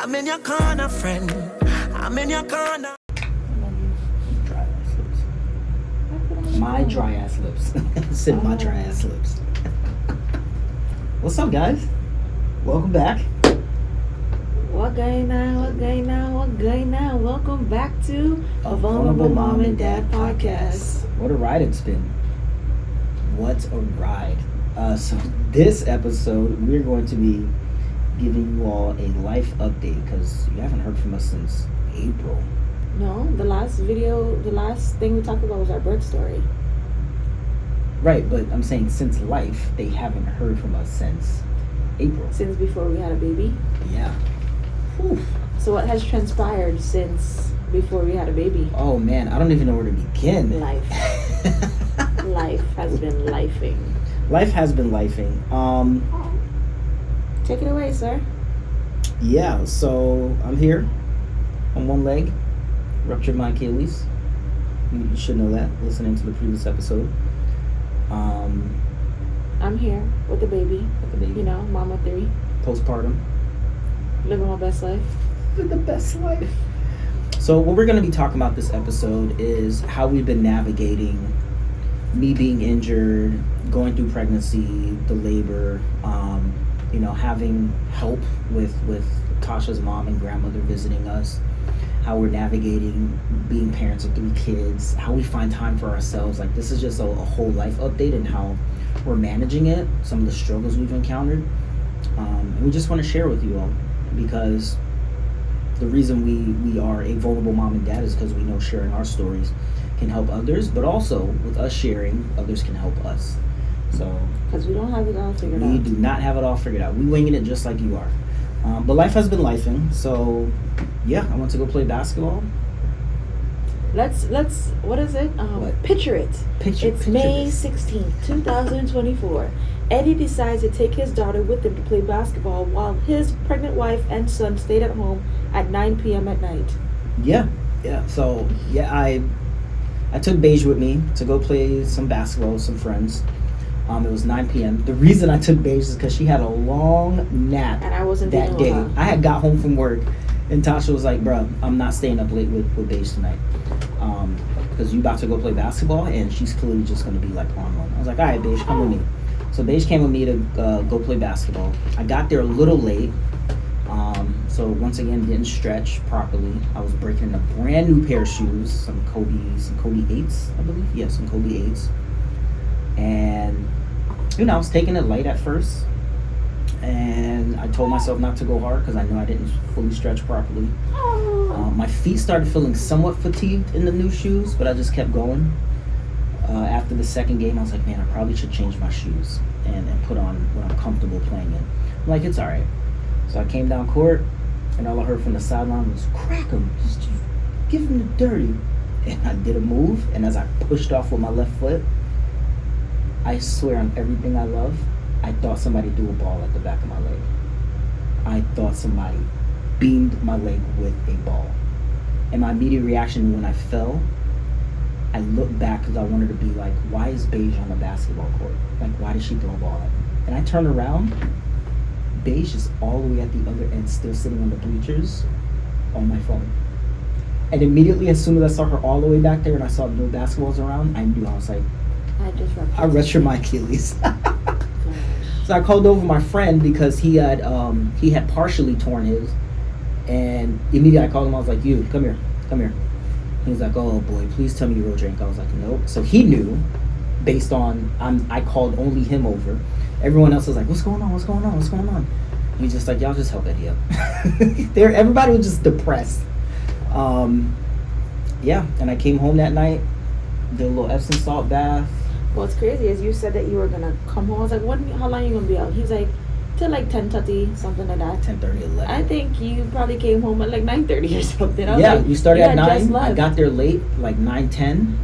I'm in your corner, friend. I'm in your corner. Dry ass lips. My dry ass lips. Sit my dry ass lips. What's up, guys? Welcome back. What going now? Welcome back to a Vulnerable Mom and Dad podcast. What a ride it's been. What a ride. So this episode, we're going to be giving you all a life update because you haven't heard from us since April. No, the last thing we talked about was our birth story. Right, but I'm saying since life, they haven't heard from us since April. Since before we had a baby? Yeah. Whew. So what has transpired since before we had a baby? Oh man, I don't even know where to begin. Life. Life has been lifing. Life has been lifing. Take it away, sir. Yeah, so I'm here on one leg. Ruptured my achilles. You should know that, listening to the previous episode. I'm here with the baby. You know, mama 3. Postpartum. Living my best life. Living the best life. So what we're going to be talking about this episode is how we've been navigating me being injured, going through pregnancy, the labor, having help with Taasha's mom and grandmother visiting us, how we're navigating being parents of 3 kids, how we find time for ourselves. Like, this is just a whole life update and how we're managing it, some of the struggles we've encountered. And we just want to share with you all, because the reason we are a vulnerable mom and dad is because we know sharing our stories can help others, but also with us sharing, others can help us. So because we don't have it all figured out. We do not have it all figured out. We winging it just like you are. But life has been lifing. So yeah, I want to go play basketball. Let's what is it? What? Picture it. Picture May this. 16th, 2024. Eddie decides to take his daughter with him to play basketball while his pregnant wife and son stayed at home at 9 p.m. at night. Yeah. So yeah, I took Beige with me to go play some basketball with some friends. It was 9 p.m. The reason I took Beige is because she had a long nap and I wasn't that day. I had got home from work, and Taasha was like, "Bruh, I'm not staying up late with Beige tonight, because you about to go play basketball, and she's clearly just going to be like on one." I was like, "All right, Beige, come with me." So Beige came with me to go play basketball. I got there a little late, so once again didn't stretch properly. I was breaking a brand new pair of shoes, some Kobe 8s, I believe. Yeah, some Kobe 8s. And I was taking it light at first, and I told myself not to go hard because I knew I didn't fully stretch properly. My feet started feeling somewhat fatigued in the new shoes, but I just kept going. After the second game, I was like, man, I probably should change my shoes and put on what I'm comfortable playing in. I'm like, it's all right. So I came down court, and all I heard from the sideline was, crack him, just give him the dirty. And I did a move, and as I pushed off with my left foot, I swear on everything I love, I thought somebody threw a ball at the back of my leg. I thought somebody beamed my leg with a ball. And my immediate reaction when I fell, I looked back because I wanted to be like, why is Beige on the basketball court? Like, why did she throw a ball at me? And I turned around, Beige is all the way at the other end, still sitting on the bleachers on my phone. And immediately, as soon as I saw her all the way back there and I saw no basketballs around, I knew. I was like, I ruptured my Achilles. So I called over my friend because he had partially torn his, and immediately I called him. I was like, "You come here." He was like, "Oh boy, please tell me you road drink." I was like, "Nope." So he knew, based on I called only him over. Everyone else was like, "What's going on?" He's just like, "Y'all just help Eddie up." Everybody was just depressed. Yeah, and I came home that night, did a little Epsom salt bath. What's crazy is you said that you were gonna come home. I was like, how long are you gonna be out? He's like, till like 10:30, something like that. 10:30, 11. I think you probably came home at like 9:30 or something. Yeah, like, you started at 9. I got there late, like 9:10.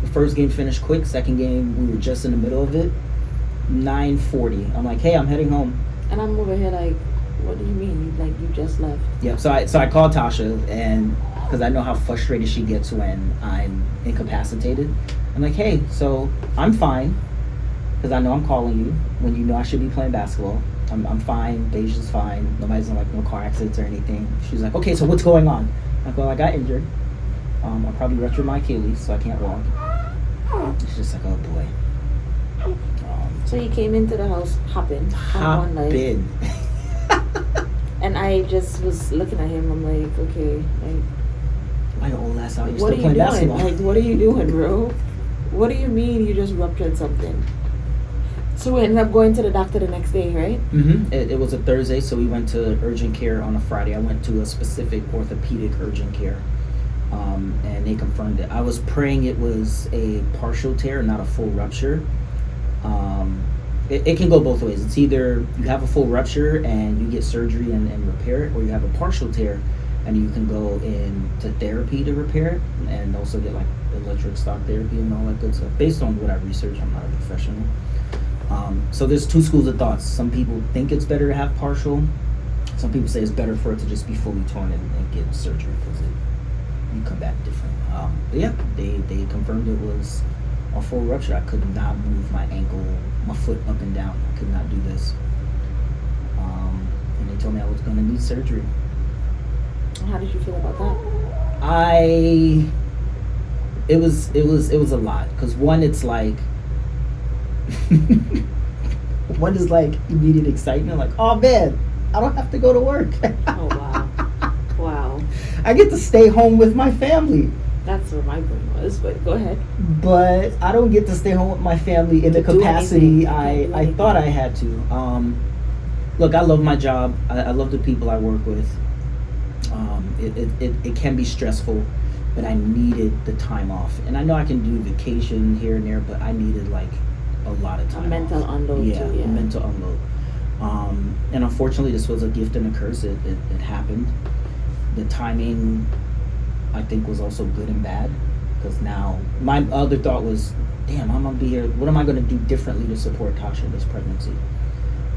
The first game finished quick. Second game, we were just in the middle of it. 9:40. I'm like, hey, I'm heading home. And I'm over here like, what do you mean? You just left? Yeah. So I called Taasha, and because I know how frustrated she gets when I'm incapacitated. I'm like, hey, so I'm fine, because I know I'm calling you when you know I should be playing basketball. I'm fine. Beija's fine. Nobody's in like no car accidents or anything. She's like, okay, so what's going on? I go, I got injured. I probably ruptured my Achilles, so I can't walk. It's just like, oh boy. So you came into the house hopping on one leg. And I just was looking at him. I'm like, okay, like, why your old ass out here what still are you playing doing? basketball? Like, what are you doing, bro? What do you mean you just ruptured something? So we ended up going to the doctor the next day, right? Mm-hmm. It was a Thursday, so we went to urgent care on a Friday. I went to a specific orthopedic urgent care, and they confirmed it. I was praying it was a partial tear, not a full rupture. It can go both ways. It's either you have a full rupture and you get surgery and repair it, or you have a partial tear and you can go into therapy to repair it and also get like electric shock therapy and all that good stuff. Based on what I researched, I'm not a professional. So there's two schools of thoughts. Some people think it's better to have partial. Some people say it's better for it to just be fully torn and get surgery because you come back different. But yeah, they confirmed it was a full rupture. I could not move my ankle, my foot up and down. I could not do this. And they told me I was going to need surgery. How did you feel about that? It was a lot because one, it's like one is like immediate excitement, like, oh man, I don't have to go to work. Oh wow. I get to stay home with my family. That's where my brain was, but go ahead. But I don't get to stay home with my family in the capacity I thought I had to. Look, I love my job. I love the people I work with. It can be stressful, but I needed the time off. And I know I can do vacation here and there, but I needed like a lot of time off. Mental unload too, yeah. Mental unload. And unfortunately, this was a gift and a curse. It happened. The timing, I think, was also good and bad, because now my other thought was, damn, I'm gonna be here. What am I gonna do differently to support Taasha in this pregnancy?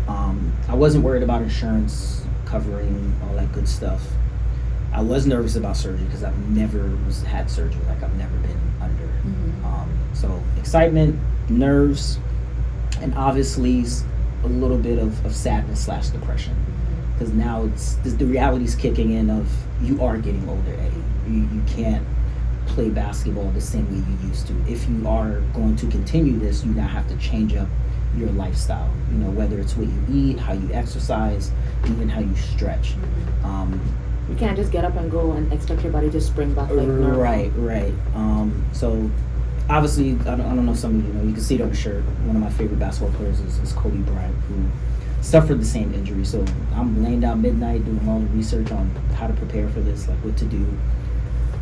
I wasn't worried about insurance covering all that good stuff. I was nervous about surgery because I've never had surgery. Like, I've never been under. Mm-hmm. So excitement, nerves, and obviously a little bit of sadness / depression, because now the reality's kicking in of you are getting older, Eddie. You can't play basketball the same way you used to. If you are going to continue this, you now have to change up your lifestyle. You know, whether it's what you eat, how you exercise, even how you stretch. You can't just get up and go and expect your body to spring back like normal. Right. So obviously, I don't know, some of you know, you can see it on the shirt. One of my favorite basketball players is Kobe Bryant, who suffered the same injury. So I'm laying down midnight doing all the research on how to prepare for this, like what to do.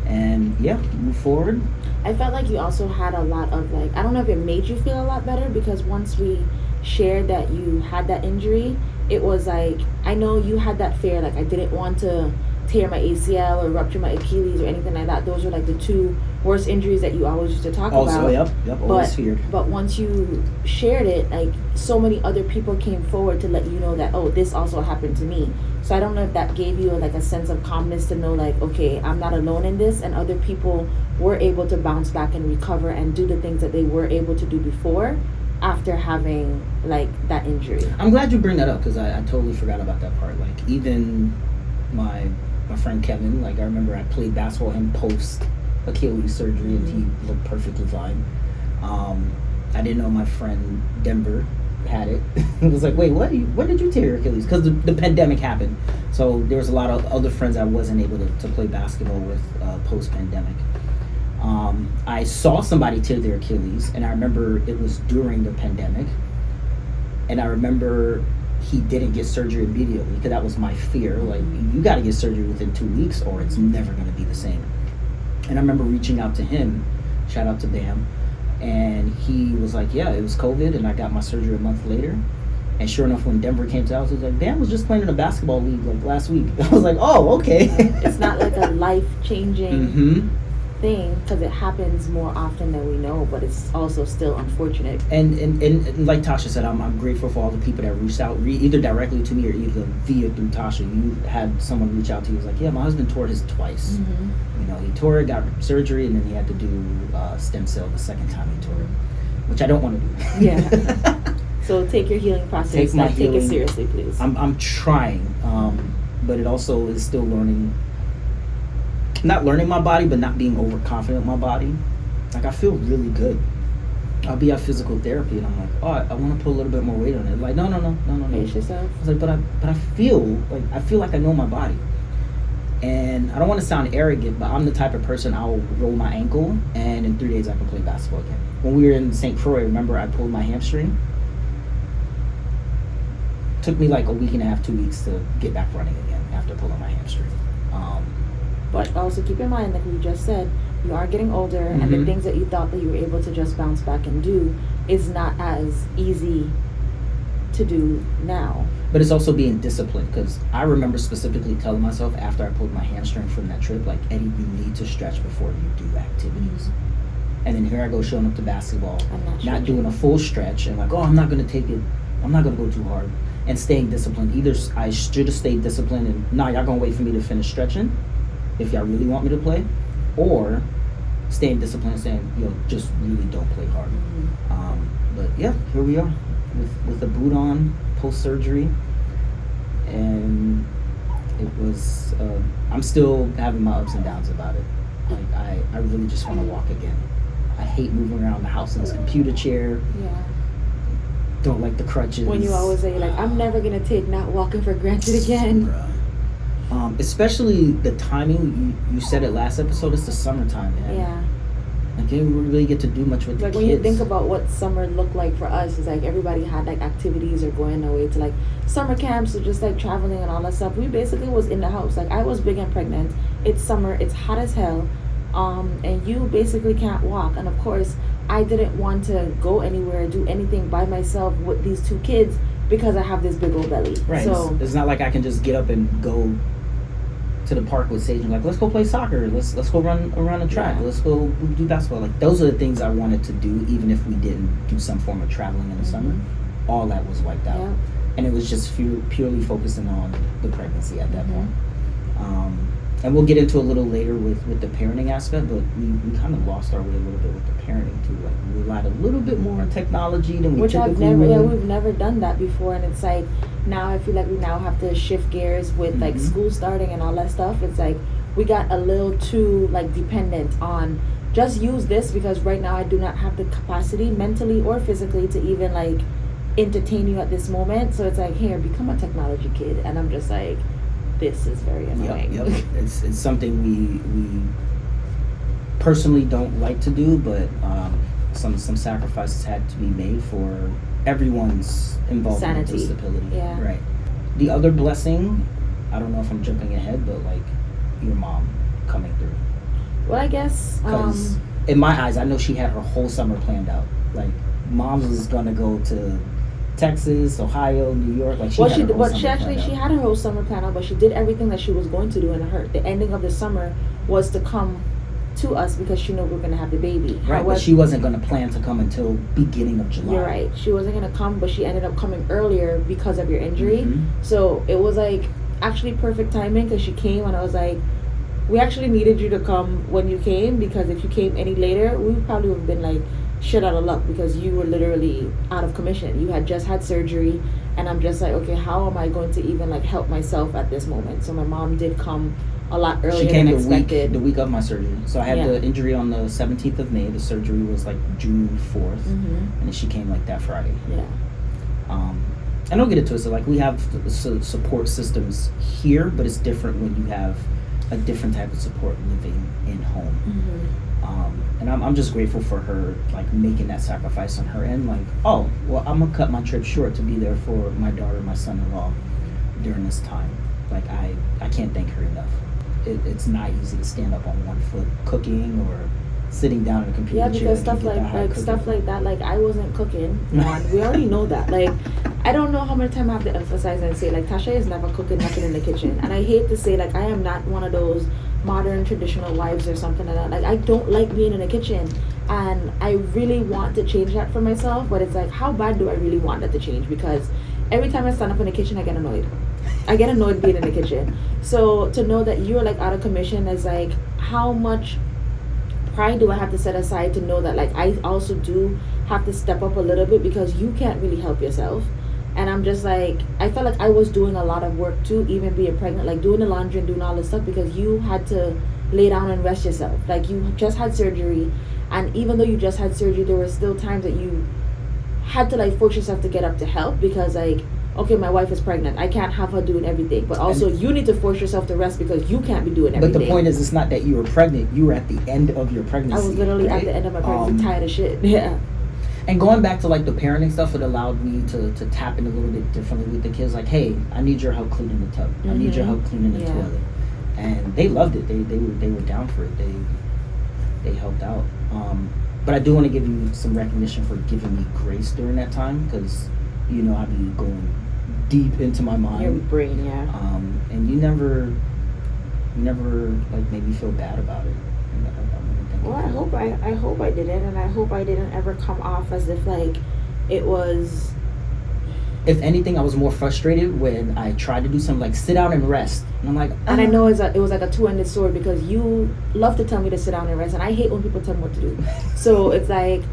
And yeah, move forward. I felt like you also had a lot of, like, I don't know if it made you feel a lot better, because once we shared that you had that injury, it was like, I know you had that fear, like, I didn't want to tear my ACL or rupture my Achilles or anything like that. Those were like the two worst injuries that you always used to talk about. Oh, yep, always feared. But once you shared it, like, so many other people came forward to let you know that, oh, this also happened to me. So I don't know if that gave you like a sense of calmness to know, like, okay, I'm not alone in this, and other people were able to bounce back and recover and do the things that they were able to do before after having like that injury. I'm glad you bring that up, because I totally forgot about that part. Like, even my friend Kevin, like, I remember I played basketball with him post Achilles surgery, and he looked perfectly fine. I didn't know my friend Denver had it. It was like, wait, when did you tear your Achilles? Because the pandemic happened, so there was a lot of other friends I wasn't able to play basketball with post-pandemic. I saw somebody tear their Achilles, and I remember it was during the pandemic, and I remember he didn't get surgery immediately, because that was my fear. Like, you got to get surgery within 2 weeks or it's never going to be the same. And I remember reaching out to him, shout out to Bam, and he was like, yeah, it was COVID, and I got my surgery a month later. And sure enough, when Denver came to us, he was like, Bam was just playing in a basketball league like last week. I was like, oh, okay. It's not like a life-changing thing, because it happens more often than we know, but it's also still unfortunate. And like Taasha said, I'm grateful for all the people that reached out, either directly to me or either through Taasha. You had someone reach out to you, was like, yeah, my husband tore his twice. You know, he tore it, got surgery, and then he had to do stem cell the second time he tore it, which I don't want to do. Yeah. So take your healing process. Take my healing. Take it seriously, please. I'm trying, but it also is still learning. Not learning my body, but not being overconfident in my body. Like I feel really good. I'll be at physical therapy and I'm like, oh, I want to put a little bit more weight on it. Like, no. Pace yourself. I was like, but I feel like I know my body. And I don't want to sound arrogant, but I'm the type of person, I'll roll my ankle and in 3 days I can play basketball again. When we were in St. Croix, remember I pulled my hamstring? Took me like a week and a half, 2 weeks to get back running again after pulling my hamstring. But also keep in mind, like we just said, you are getting older, and the things that you thought that you were able to just bounce back and do is not as easy to do now. But it's also being disciplined, because I remember specifically telling myself after I pulled my hamstring from that trip, like, Eddie, you need to stretch before you do activities. And then here I go showing up to basketball, not doing a full stretch, and like, oh, I'm not going to go too hard. And staying disciplined. Either I should have stayed disciplined and, y'all going to wait for me to finish stretching if y'all really want me to play, or staying disciplined and saying, yo, just really don't play hard. But yeah, here we are with a boot on post-surgery, and it was, I'm still having my ups and downs about it. Like, I really just want to walk again. I hate moving around the house in this computer chair. Yeah. Don't like the crutches. When you always say, like, I'm never going to take not walking for granted again. Especially the timing. You said it last episode, it's the summertime, man. Yeah. Like, you didn't really get to do much with the kids. Like, when you think about what summer looked like for us, it's like everybody had, like, activities or going away to, like, summer camps or just, like, traveling and all that stuff. We basically was in the house. Like, I was big and pregnant. It's summer. It's hot as hell. And you basically can't walk. And, of course, I didn't want to go anywhere, do anything by myself with these two kids because I have this big old belly. Right. So it's not like I can just get up and go to the park with Sage and like, let's go play soccer, let's go run around the track, let's go do basketball. Like, those are the things I wanted to do, even if we didn't do some form of traveling in the summer. All that was wiped out. Yeah. And it was just purely focusing on the pregnancy at that point. And we'll get into a little later with the parenting aspect, but we kind of lost our way a little bit with the parenting too. Like, we relied a little bit more on technology than we typically would. We've never done that before, and it's like, now I feel like we now have to shift gears with like school starting and all that stuff. It's like we got a little too like dependent on just use this, because right now I do not have the capacity mentally or physically to even like entertain you at this moment. So it's like, here, become a technology kid, and I'm just like, this is very annoying. Yep. It's something we personally don't like to do, but some sacrifices had to be made for everyone's involvement in stability. Yeah. Right. The other blessing, I don't know if I'm jumping ahead, but like your mom coming through. Well, I guess because in my eyes, I know she had her whole summer planned out. Like, mom was gonna go to Texas, Ohio, New York. Like, she had her whole summer planned out, but she did everything that she was going to do, and the ending of the summer was to come to us because she knew we were going to have the baby. Right, however, but she wasn't going to plan to come until beginning of July. You're right. She wasn't going to come, but she ended up coming earlier because of your injury. So it was like actually perfect timing, because she came and I was like, we actually needed you to come when you came, because if you came any later, we probably would have been like shit out of luck, because you were literally out of commission. You had just had surgery, and I'm just like, okay, how am I going to even like help myself at this moment? So my mom did come a lot earlier than expected. The week of my surgery. So I had the injury on the 17th of May. The surgery was like June 4th. And then she came like that Friday. Yeah. I don't get it twisted. Like, we have support systems here, but it's different when you have a different type of support living in home. And I'm just grateful for her, like, making that sacrifice on her end. Like, oh, well, I'm gonna cut my trip short to be there for my daughter and my son-in-law during this time. Like, I can't thank her enough. It's not easy to stand up on one foot cooking or sitting down in a computer chair. Yeah, because stuff like that, like, I wasn't cooking. We already know that. Like, I don't know how many times I have to emphasize and say, like, Taasha is never cooking nothing in the kitchen. And I hate to say, like, I am not one of those modern traditional wives or something like that. Like, I don't like being in the kitchen, and I really want to change that for myself, but it's like, how bad do I really want that to change? Because every time I stand up in the kitchen, I get annoyed being in the kitchen. So to know that you're like out of commission is like, how much pride do I have to set aside to know that like I also do have to step up a little bit because you can't really help yourself. And I'm just like, I felt like I was doing a lot of work too, even being pregnant, like doing the laundry and doing all this stuff, because you had to lay down and rest yourself. Like, you just had surgery, and even though you just had surgery, there were still times that you had to like force yourself to get up to help, because like, okay, my wife is pregnant, I can't have her doing everything, but also you need to force yourself to rest because you can't be doing everything. But the point is, it's not that you were pregnant, you were at the end of your pregnancy. I was literally right? at the end of my pregnancy, tired of shit. Yeah. And going back to like the parenting stuff, it allowed me to tap in a little bit differently with the kids. Like, hey, I need your help cleaning the tub. I need your help cleaning the toilet. And they loved it. They were down for it. They helped out. But I do want to give you some recognition for giving me grace during that time, because you know I be going deep into my mind. Your brain, yeah. And you never like made me feel bad about it. Well, I hope I didn't, and I hope I didn't ever come off as if like it was. If anything, I was more frustrated when I tried to do something like sit down and rest, and I'm like, and I know it was like a two-ended sword, because you love to tell me to sit down and rest, and I hate when people tell me what to do. So it's like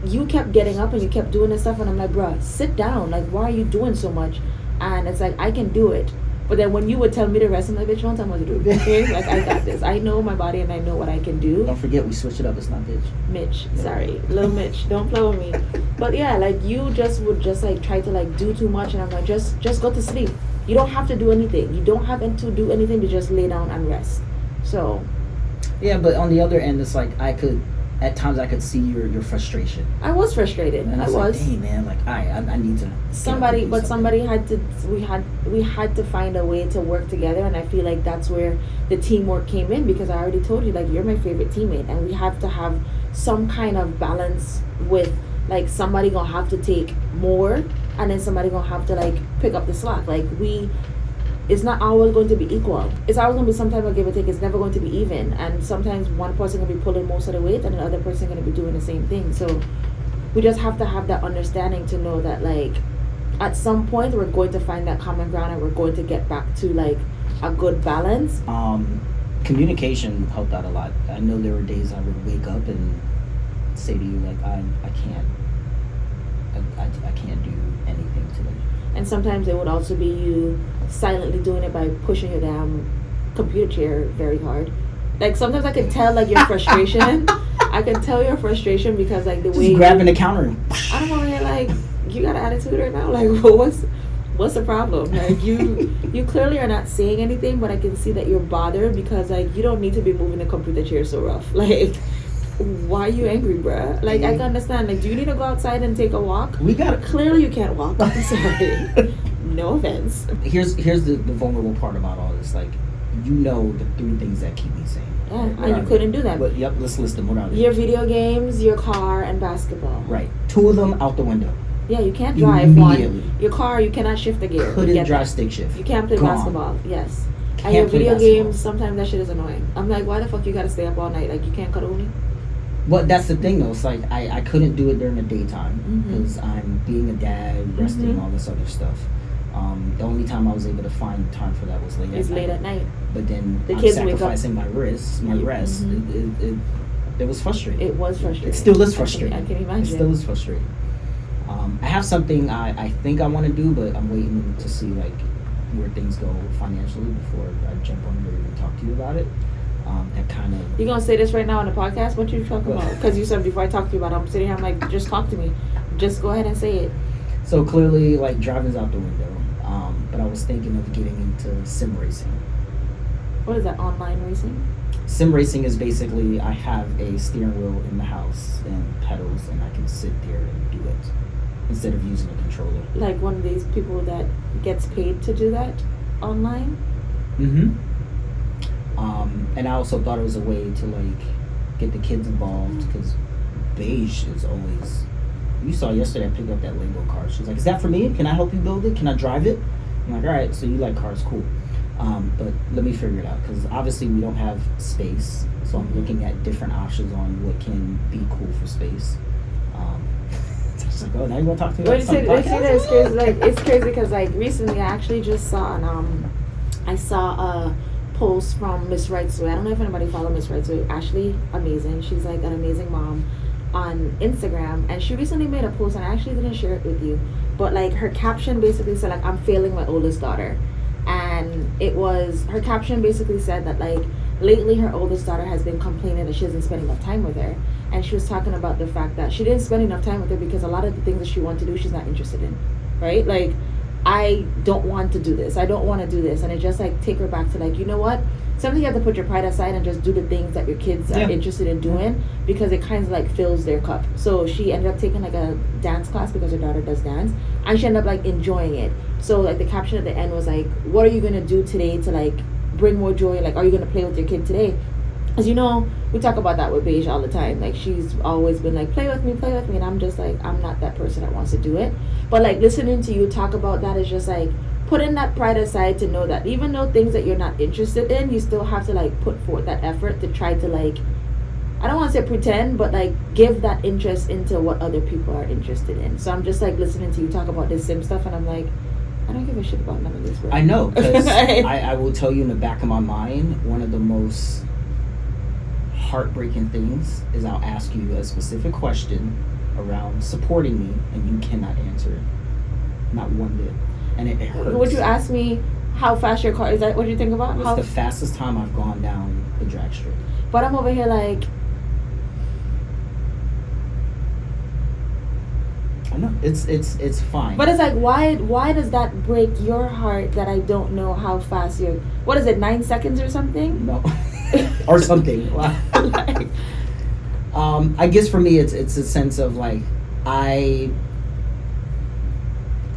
you kept getting up and you kept doing this stuff, and I'm like, bruh, sit down. Like, why are you doing so much? And it's like, I can do it. But then when you would tell me to rest, I'm like, bitch, don't tell me what to do. Okay? Like, I got this. I know my body and I know what I can do. Don't forget, we switch it up. It's not bitch. Mitch. Sorry. Little Mitch. Don't play with me. But yeah, like, you just would just, like, try to, like, do too much. And I'm like, just go to sleep. You don't have to do anything. You don't have to do anything to just lay down and rest. So. Yeah, but on the other end, it's like at times I could see your frustration. I was frustrated. And I was like, hey man, like I need to. Somebody had to. We had to find a way to work together, and I feel like that's where the teamwork came in, because I already told you, like, you're my favorite teammate, and we have to have some kind of balance with, like, somebody gonna have to take more, and then somebody gonna have to like pick up the slack. Like, it's not always going to be equal. It's always going to be some type of give or take. It's never going to be even. And sometimes one person going to be pulling most of the weight and another person going to be doing the same thing. So we just have to have that understanding to know that, like, at some point we're going to find that common ground, and we're going to get back to like a good balance. Communication helped out a lot. I know there were days I would wake up and say to you, like, I can't do anything today. And sometimes it would also be you silently doing it by pushing your damn computer chair very hard. Like, sometimes I could tell, like, your frustration. I could tell your frustration because, like, the just way grabbing the counter. I don't know, like, you got an attitude right now. Like, what's the problem? Like, you clearly are not saying anything, but I can see that you're bothered because, like, you don't need to be moving the computer chair so rough. Like, why are you angry, bruh? Like, I can understand. Like, do you need to go outside and take a walk? Clearly you can't walk. I'm sorry. No offense. Here's the vulnerable part about all this. Like, you know the 3 things that keep me sane. Yeah, and you couldn't do that. But yep, let's list them. What are they? Your video games, your car, and basketball. Right. 2 of them out the window. Yeah, you can't drive immediately. one. Your car, you cannot shift the gear. Couldn't drive stick shift. You can't play Gone. basketball. Yes. Can't and your play video basketball. games, sometimes that shit is annoying. I'm like, why the fuck you gotta stay up all night? Like, you can't cuddle with me? Well, that's the thing though. It's like I couldn't do it during the daytime because I'm being a dad, resting, all this other stuff. The only time I was able to find time for that was late at night. But then the I'm kids sacrificing my rest. It was frustrating. It was frustrating. It still is frustrating. I can imagine. It still is frustrating. I have something I think I want to do, but I'm waiting to see like where things go financially before I jump on here and talk to you about it. That kind of. You gonna say this right now on the podcast? What you talking about? Because you said before I talk to you about it, I'm sitting here. I'm like, just talk to me. Just go ahead and say it. So clearly, like, driving's out the window. But I was thinking of getting into sim racing. What is that, online racing? Sim racing is basically I have a steering wheel in the house and pedals, and I can sit there and do it instead of using a controller. Like one of these people that gets paid to do that online? And I also thought it was a way to, like, get the kids involved because Beige is always... You saw yesterday I picked up that Lego car. She's like, is that for me? Can I help you build it? Can I drive it? I'm like, all right, so you like cars, cool. But let me figure it out because obviously we don't have space. So I'm looking at different options on what can be cool for space. It's like, oh, now you want to talk to me about something? It's crazy. Like, it's crazy because, like, recently I actually just saw I saw a post from Miss Right's Way. I don't know if anybody follow Miss Right's Way. Ashley, amazing. She's like an amazing mom. on Instagram, and she recently made a post, and I actually didn't share it with you, but like her caption basically said like, I'm failing my oldest daughter. And her caption basically said that like lately her oldest daughter has been complaining that she doesn't spend enough time with her, and she was talking about the fact that she didn't spend enough time with her because a lot of the things that she wanted to do she's not interested in, right? Like, I don't want to do this, I don't want to do this, and it just like take her back to like, you know what, sometimes you have to put your pride aside and just do the things that your kids are interested in doing, because it kind of like fills their cup. So she ended up taking like a dance class because her daughter does dance, and she ended up like enjoying it. So like the caption at the end was like, what are you gonna do today to like bring more joy? Like, are you gonna play with your kid today? As you know, we talk about that with Beige all the time. Like, she's always been like, play with me, and I'm just like, I'm not that person that wants to do it. But like listening to you talk about that is just like putting that pride aside to know that even though things that you're not interested in, you still have to like put forth that effort to try to like, I don't want to say pretend, but like give that interest into what other people are interested in. So I'm just like listening to you talk about this sim stuff, and I'm like, I don't give a shit about none of this, bro. I know, because I will tell you in the back of my mind, one of the most heartbreaking things is I'll ask you a specific question around supporting me, and you cannot answer it. Not one bit. And it hurts. Would you ask me how fast your car is? That what you think about? It's the fastest time I've gone down the drag strip. But I'm over here like, I know it's fine. But it's like, why does that break your heart that I don't know how fast you're? What is it, 9 seconds or something? No, or something. Like, I guess for me it's a sense of like I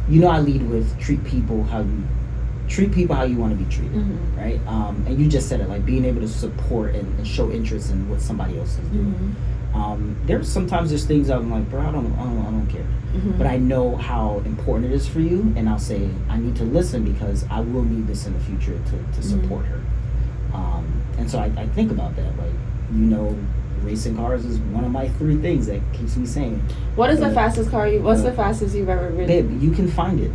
lead with treat people how you want to be treated, right? And you just said it, like being able to support and show interest in what somebody else is doing. There's things I'm like, bro, I don't care, but I know how important it is for you, and I'll say I need to listen because I will need this in the future to support her. And so I think about that, like, racing cars is one of my 3 things that keeps me sane. What is the fastest car what's the fastest you've ever ridden? Babe, you can find it.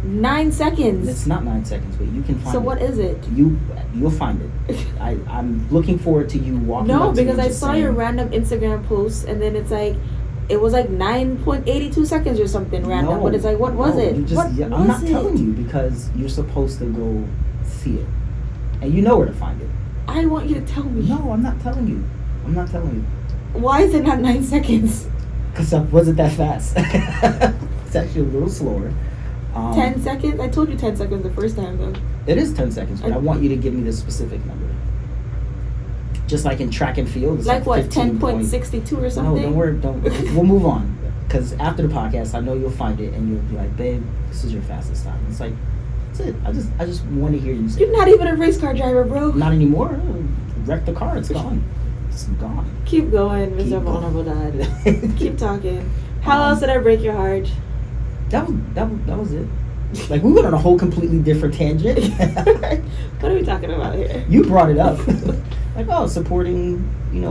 9 seconds. It's not 9 seconds, but you can find it. So what is it? You'll find it. I'm looking forward to you walking. No, because I saw your random Instagram post, and then it's like, it was like 9.82 seconds or something random. No, but it's like, what was it? I'm not telling you because you're supposed to go see it, and you know where to find it. I want you to tell me. No, I'm not telling you. Why is it not 9 seconds? Because I wasn't that fast. It's actually a little slower. 10 seconds? I told you 10 seconds the first time, though. It is 10 seconds, but I want you to give me the specific number. Just like in track and field. It's like what, 10.62 or something? No, don't worry. We'll move on. Because after the podcast, I know you'll find it, and you'll be like, babe, this is your fastest time. It's like, that's it. I just want to hear you say You're not even a race car driver, bro. Not anymore. Wreck the car. It's gone. It's gone. Keep going, Mr. Vulnerable Dad. Keep talking. How else did I break your heart? That was it. Like, we went on a whole completely different tangent. What are we talking about here? You brought it up. Like, supporting,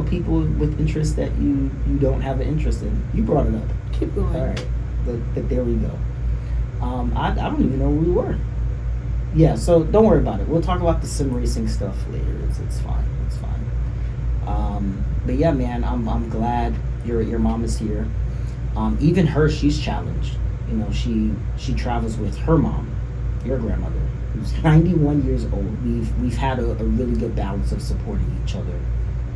people with interests that you don't have an interest in. You brought it up. Keep going. All right. But there we go. I don't even know where we were. Yeah, so don't worry about it. We'll talk about the sim racing stuff later. It's fine. It's fine. But yeah, man, I'm glad your mom is here. Even her, she's challenged. She travels with her mom, your grandmother, who's 91 years old. We've had a really good balance of supporting each other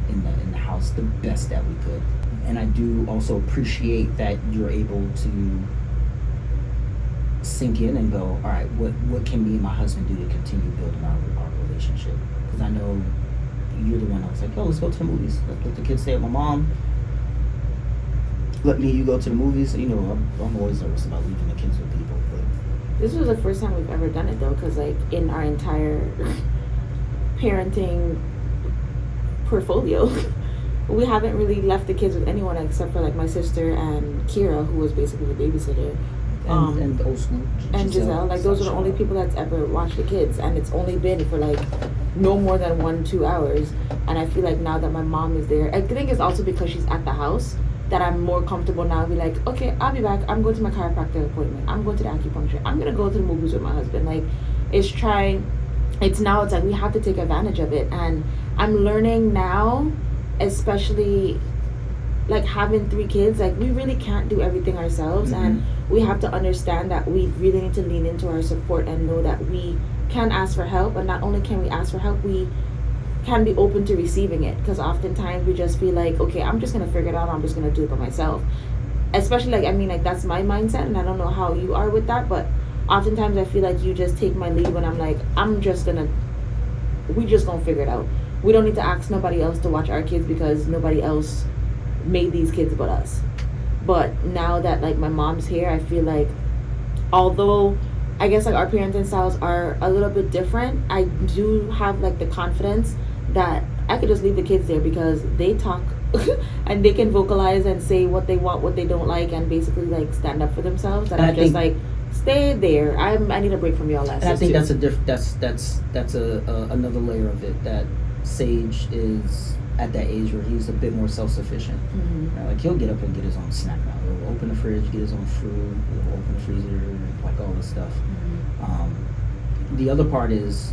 in the house the best that we could. And I do also appreciate that you're able to sink in and go, all right, what can me and my husband do to continue building our relationship? Because I know you're the one that was like, let's go to the movies. Let the kids stay with my mom. Let me and you go to the movies. I'm always nervous about leaving the kids with people. But this was the first time we've ever done it, though, because like in our entire parenting portfolio, we haven't really left the kids with anyone except for like my sister and Kira, who was basically the babysitter. And old school and Giselle, like those are the only people that's ever watched the kids, and it's only been for like no more than 1-2 hours. And I feel like now that my mom is there, I think it's also because she's at the house that I'm more comfortable now. Be like, okay, I'll be back. I'm going to my chiropractor appointment. I'm going to the acupuncture. I'm gonna go to the movies with my husband. Like, it's like we have to take advantage of it, and I'm learning now, especially like having 3 kids, like we really can't do everything ourselves, and we have to understand that we really need to lean into our support and know that we can ask for help, and not only can we ask for help, we can be open to receiving it, because oftentimes we just feel like, okay, I'm just gonna figure it out, I'm just gonna do it by myself. Especially like, I mean, like that's my mindset, and I don't know how you are with that, but oftentimes I feel like you just take my lead when I'm like, we just gonna figure it out. We don't need to ask nobody else to watch our kids because nobody else made these kids but us. But now that like my mom's here, I feel like, although I guess like our parenting styles are a little bit different, I do have like the confidence that I could just leave the kids there because they talk and they can vocalize and say what they want, what they don't like, and basically like stand up for themselves. And I'm just like, stay there. I need a break from y'all. And I think that's another layer of it, that Sage is at that age where he's a bit more self-sufficient. Like he'll get up and get his own snack now. He'll open the fridge, get his own food. He'll open the freezer, like all this stuff. The other part is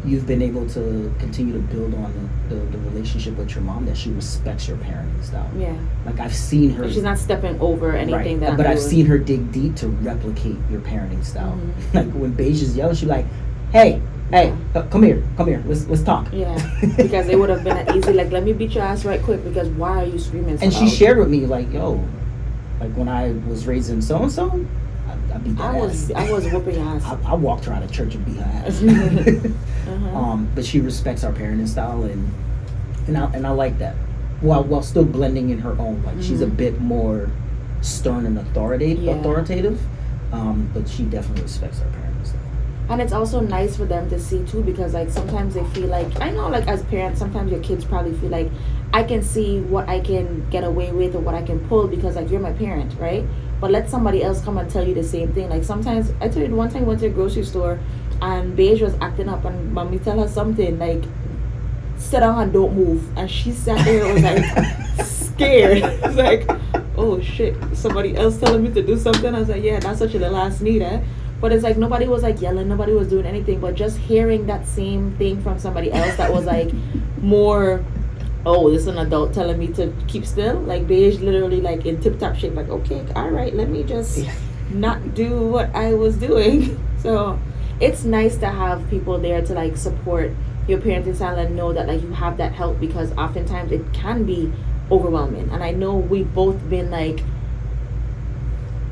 you've been able to continue to build on the relationship with your mom, that she respects your parenting style. Yeah. Like I've seen her. She's not stepping over anything that. But I've seen her dig deep to replicate your parenting style. Like when Beige is yelling, she's like, "Hey, come here, let's talk." Yeah, because it would have been easy, like, let me beat your ass right quick, because why are you screaming so And loud? she shared with me, like, yo, like when I was raising so-and-so, I beat that ass. I was whooping your ass. I walked her out of church and beat her ass. But she respects our parenting style, and I like that. While still blending in her own, like she's a bit more stern and authoritative, but she definitely respects our parenting style. And it's also nice for them to see too, because like sometimes they feel like, I know like as parents, sometimes your kids probably feel like, I can see what I can get away with or what I can pull because like you're my parent, right? But let somebody else come and tell you the same thing. Like sometimes, I tell you, one time I went to a grocery store and Beige was acting up, and mommy tell her something like, sit down and don't move. And she sat there and was like scared. It's like, oh shit, somebody else telling me to do something. I was like, yeah, that's what your little ass need, eh? But it's like nobody was like yelling, nobody was doing anything, but just hearing that same thing from somebody else that was like more, oh, this is an adult telling me to keep still. Like Beige literally like in tip-top shape, like, okay, all right, let me just not do what I was doing. So it's nice to have people there to like support your parenting style and know that like you have that help, because oftentimes it can be overwhelming. And I know we've both been like,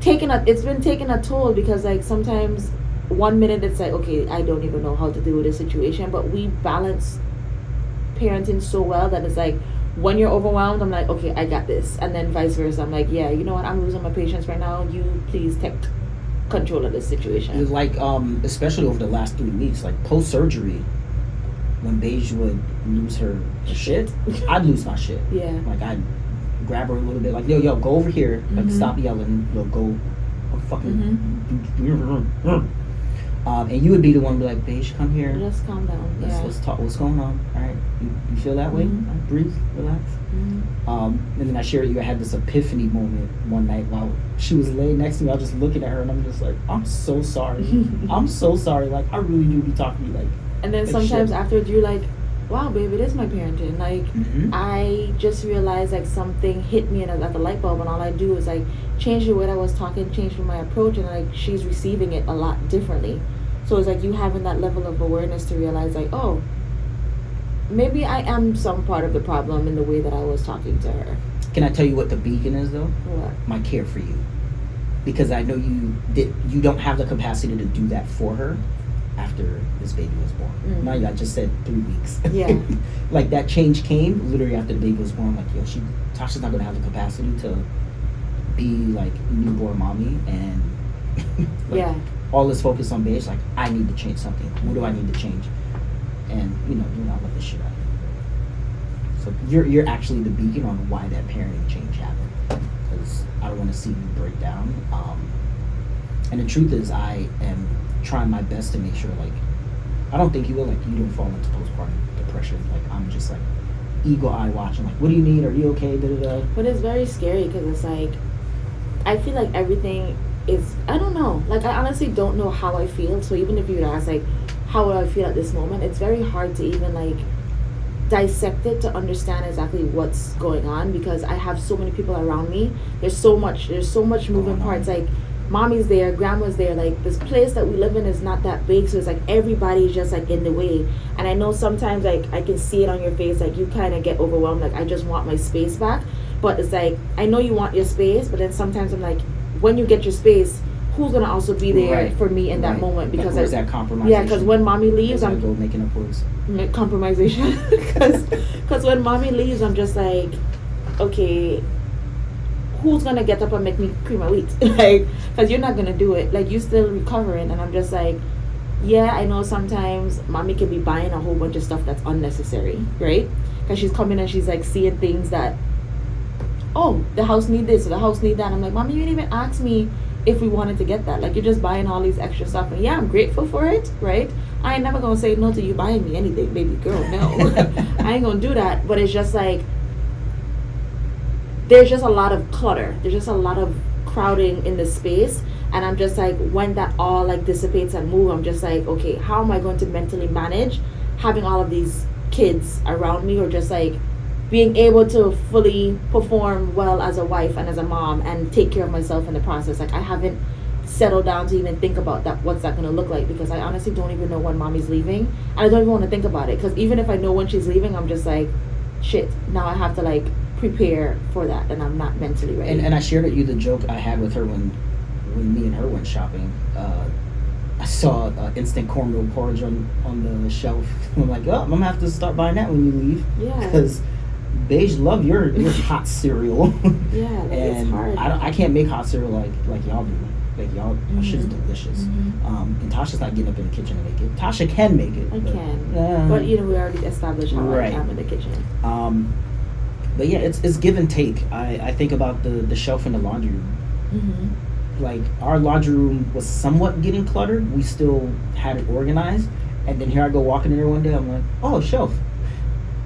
it's been taking a toll, because like sometimes one minute it's like, okay, I don't even know how to deal with this situation, but we balance parenting so well that it's like when you're overwhelmed, I'm like, okay, I got this, and then vice versa. I'm like, yeah, you know what, I'm losing my patience right now, you please take control of this situation. It's like especially over the last 3 weeks, like post-surgery, when Beige would lose her shit, I'd lose my shit. Yeah. Like I'd grab her a little bit, like, yo, go over here, like stop yelling, go fucking and you would be the one to be like, Beige, come here, just calm down, let's talk, what's going on, all right, you feel that way, right, breathe, relax. And then I shared with you, I had this epiphany moment one night while she was laying next to me. I was just looking at her and I'm just like, I'm so sorry. I'm so sorry, like I really do be talking to you like. And then sometimes afterwards you're like, wow, babe, it is my parenting. Like, I just realized like something hit me at the light bulb, and all I do is like change the way I was talking, change my approach, and like she's receiving it a lot differently. So it's like you having that level of awareness to realize like, oh, maybe I am some part of the problem in the way that I was talking to her. Can I tell you what the beacon is though? What? My care for you. Because I know you don't have the capacity to do that for her after this baby was born. Now I just said 3 weeks. Yeah. Like that change came literally after the baby was born. Like, yo, Tasha's not gonna have the capacity to be like newborn mommy, and like, all this focus on Beige. Like, I need to change something. What do I need to change? And I let this shit out. So you're actually the beacon on why that parenting change happened. Because I don't want to see you break down. And the truth is, I am trying my best to make sure, like, I don't think you will, like, you don't fall into postpartum depression. Like, I'm just like eagle eye watching, like, what do you need? Are you okay? But it's very scary, because it's like, I feel like everything is, I don't know, like I honestly don't know how I feel. So even if you would ask like, how would I feel at this moment, it's very hard to even like dissect it to understand exactly what's going on, because I have so many people around me. There's so much moving parts. Like, mommy's there, grandma's there. Like, this place that we live in is not that big, so it's like everybody's just like in the way. And I know sometimes, like, I can see it on your face, like you kind of get overwhelmed, like I just want my space back. But it's like, I know you want your space, but then sometimes I'm like, when you get your space, who's gonna also be there for me in that moment? Because there's that compromise. Yeah, because when mommy leaves, I'm go making upwards. Compromisation. Because when mommy leaves, I'm just like, okay, who's gonna get up and make me cream of wheat? Like, because you're not gonna do it. Like, you still recovering, and I'm just like, yeah, I know sometimes mommy can be buying a whole bunch of stuff that's unnecessary, right? Because she's coming and she's like seeing things that, oh, the house need this or the house need that. And I'm like, mommy, you didn't even ask me if we wanted to get that. Like, you're just buying all these extra stuff, and yeah, I'm grateful for it, right? I ain't never gonna say no to you buying me anything, baby girl. No. I ain't gonna do that. But it's just like, there's just a lot of clutter. There's just a lot of crowding in the space. And I'm just like, when that all like dissipates and move, I'm just like, okay, how am I going to mentally manage having all of these kids around me, or just like being able to fully perform well as a wife and as a mom and take care of myself in the process? Like, I haven't settled down to even think about that. What's that going to look like? Because I honestly don't even know when mommy's leaving, and I don't even want to think about it, because even if I know when she's leaving, I'm just like, shit, now I have to like prepare for that, and I'm not mentally ready. And I shared with you the joke I had with her when me and her went shopping. I saw instant cornmeal porridge on the shelf. I'm like, oh, I'm gonna have to start buying that when you leave. Yeah. Because Beige love your hot cereal. Yeah, like, and it's hard. I can't make hot cereal like y'all do. Like, y'all, shit's delicious. And Tasha's not getting up in the kitchen to make it. Tasha can make it. I can. But you know, we already established how I am in the kitchen. But yeah, it's give and take. I think about the shelf in the laundry room. Like, our laundry room was somewhat getting cluttered. We still had it organized. And then here I go walking in there one day, I'm like, oh, shelf.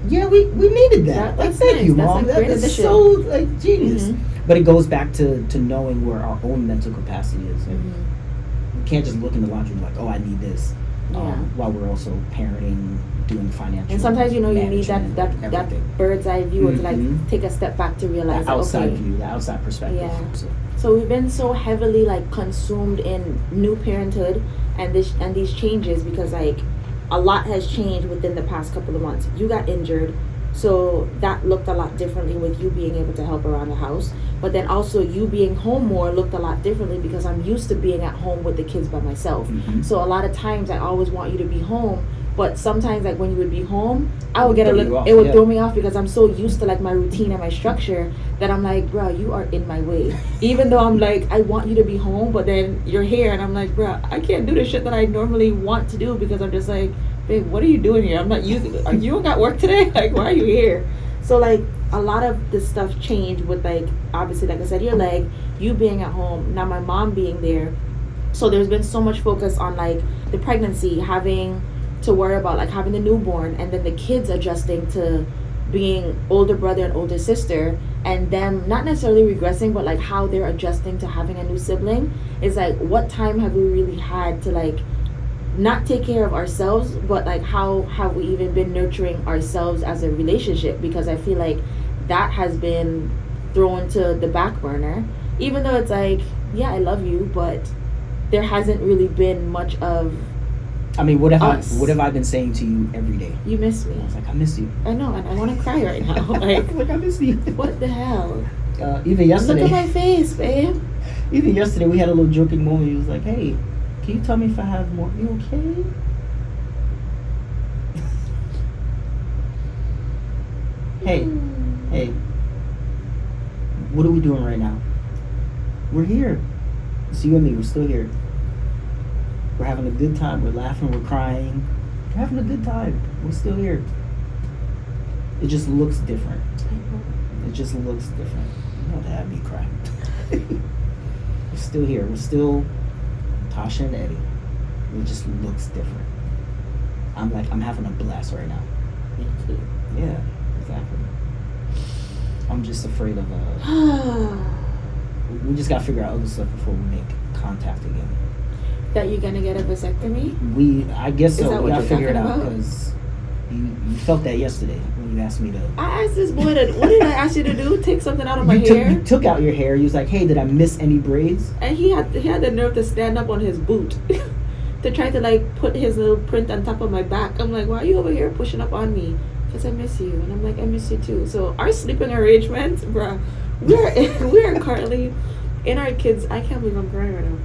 Yeah, we needed that. Like, thank nice. you, That's Mom. That's so like genius. But it goes back to knowing where our own mental capacity is. Like, we can't just look in the laundry room like, oh, I need this. While we're also parenting, doing financial. And sometimes, you know, you need that bird's eye view, or to like take a step back to realize the outside view, the outside perspective. Yeah. So we've been so heavily like consumed in new parenthood and these changes, because like a lot has changed within the past couple of months. You got injured, so that looked a lot differently with you being able to help around the house. But then also you being home more looked a lot differently, because I'm used to being at home with the kids by myself. So a lot of times I always want you to be home, but sometimes like when you would be home, I would get it would throw me off, because I'm so used to like my routine and my structure that I'm like, bro, you are in my way. Even though I'm like, I want you to be home, but then you're here and I'm like, bro, I can't do the shit that I normally want to do, because I'm just like, babe, what are you doing here? I'm not using it. You don't got work today? Like, why are you here? So like a lot of this stuff changed with like, obviously, like I said, your leg, you being at home, now my mom being there. So there's been so much focus on like the pregnancy, having to worry about like having the newborn, and then the kids adjusting to being older brother and older sister, and them not necessarily regressing, but like how they're adjusting to having a new sibling. Is like, what time have we really had to like not take care of ourselves, but like how have we even been nurturing ourselves as a relationship? Because I feel like that has been thrown to the back burner, even though it's like, yeah, I love you, but there hasn't really been much of, I mean, what have I been saying to you every day? You miss me. I was like, I miss you. I know, and I want to cry right now. Like I miss you. What the hell? Even yesterday. Look at my face, babe. Even yesterday, we had a little joking moment. He was like, hey, can you tell me if I have more? You okay? Hey, what are we doing right now? We're here. It's you and me. We're still here. We're having a good time. We're laughing. We're crying. We're having a good time. We're still here. It just looks different. It just looks different. You know that me crying. We're still here. We're still Taasha and Eddie. It just looks different. I'm having a blast right now. Me too. Yeah, exactly. I'm just afraid of we just gotta figure out other stuff before we make contact again. That you're gonna get a vasectomy? I guess so. We gotta figure it out, because You felt that yesterday when you asked me to. I asked this boy what did I ask you to do? Take something out of my hair? You took out your hair. He was like, hey, did I miss any braids? And he had the nerve to stand up on his boot to try to like put his little print on top of my back. I'm like, why are you over here pushing up on me? Because I miss you. And I'm like, I miss you too. So our sleeping arrangements, bruh, we're currently in our kids. I can't believe I'm crying right now.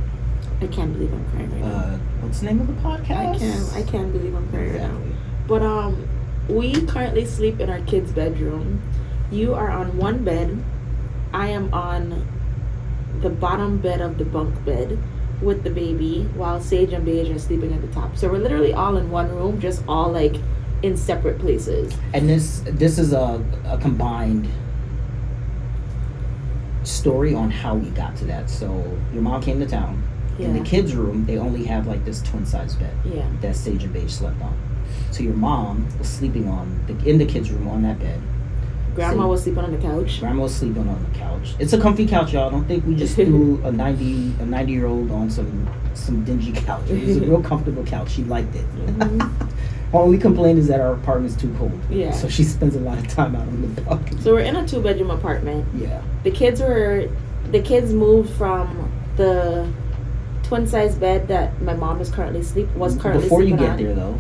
I can't believe I'm crying right now. What's the name of the podcast? I can't believe I'm crying right now. But we currently sleep in our kids' bedroom. You are on one bed. I am on the bottom bed of the bunk bed with the baby, while Sage and Beige are sleeping at the top. So we're literally all in one room, just all like in separate places. And this is a combined story on how we got to that. So your mom came to town. In the kids' room, they only have like this twin size bed that Sage and Beige slept on. So your mom was sleeping in the kids' room on that bed. Grandma was sleeping on the couch. Grandma was sleeping on the couch. It's a comfy couch, y'all. Don't think we just threw a 90-year-old on some dingy couch. It was a real comfortable couch. She liked it. Mm-hmm. Our only complaint is that our apartment's too cold. Yeah. So she spends a lot of time out on the balcony. So we're in a 2-bedroom apartment. Yeah. The kids moved from the twin size bed that my mom is currently sleeping Before you get on. there though,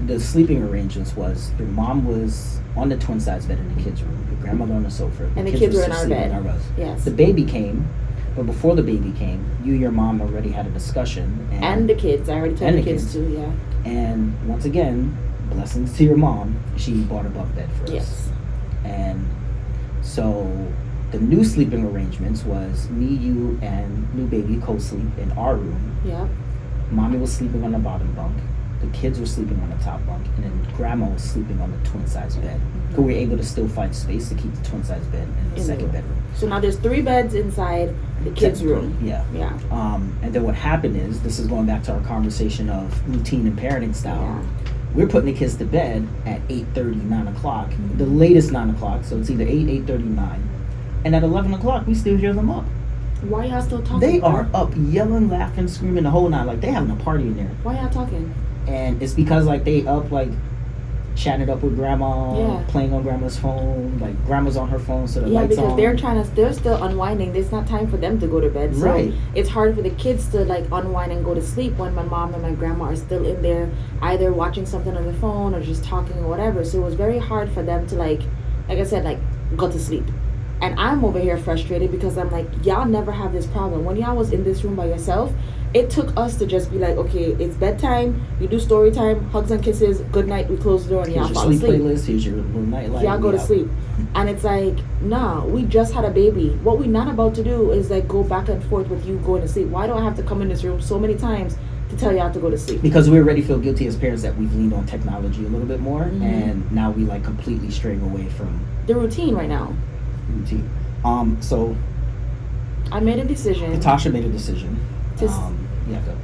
the sleeping arrangements was your mom was on the twin size bed in the kids' room, your grandmother on the sofa, and the kids were in our bed. Yes. The baby came, but before the baby came, you and your mom already had a discussion. And the kids. I already told the kids too, yeah. And once again, blessings to your mom, she bought a bunk bed for us. Yes. And so the new sleeping arrangements was me, you, and new baby co-sleep in our room. Yep. Mommy was sleeping on the bottom bunk. The kids were sleeping on the top bunk. And then Grandma was sleeping on the twin-size bed. Mm-hmm. We were able to still find space to keep the twin-size bed in the second bedroom. So now there's 3 beds inside the kids' room. Yeah. Yeah. And then what happened is, this is going back to our conversation of routine and parenting style. Yeah. We're putting the kids to bed at 8:30, 9 o'clock. Mm-hmm. The latest 9 o'clock. So it's either 8:30, 9. And at 11 o'clock, we still hear them up. Why y'all still talking? They are up yelling, laughing, screaming the whole night. Like, they having a party in there. Why y'all talking? And it's because, like, they up, like, chatting up with Grandma, playing on Grandma's phone. Like, Grandma's on her phone, so the lights on. Yeah, because they're still unwinding. There's not time for them to go to bed. So right. It's hard for the kids to, like, unwind and go to sleep when my mom and my grandma are still in there, either watching something on the phone or just talking or whatever. So it was very hard for them to, like I said, like, go to sleep. And I'm over here frustrated because I'm like, y'all never have this problem. When y'all was in this room by yourself, it took us to just be like, okay, it's bedtime, you do story time, hugs and kisses, good night, we close the door, and y'all fall asleep. Here's your sleep playlist, here's your little nightlight. Y'all go to sleep. And it's like, nah, we just had a baby. What we're not about to do is like go back and forth with you going to sleep. Why do I have to come in this room so many times to tell y'all to go to sleep? Because we already feel guilty as parents that we've leaned on technology a little bit more, and now we like completely straying away from the routine right now. Routine. So I made a decision. Taasha made a decision.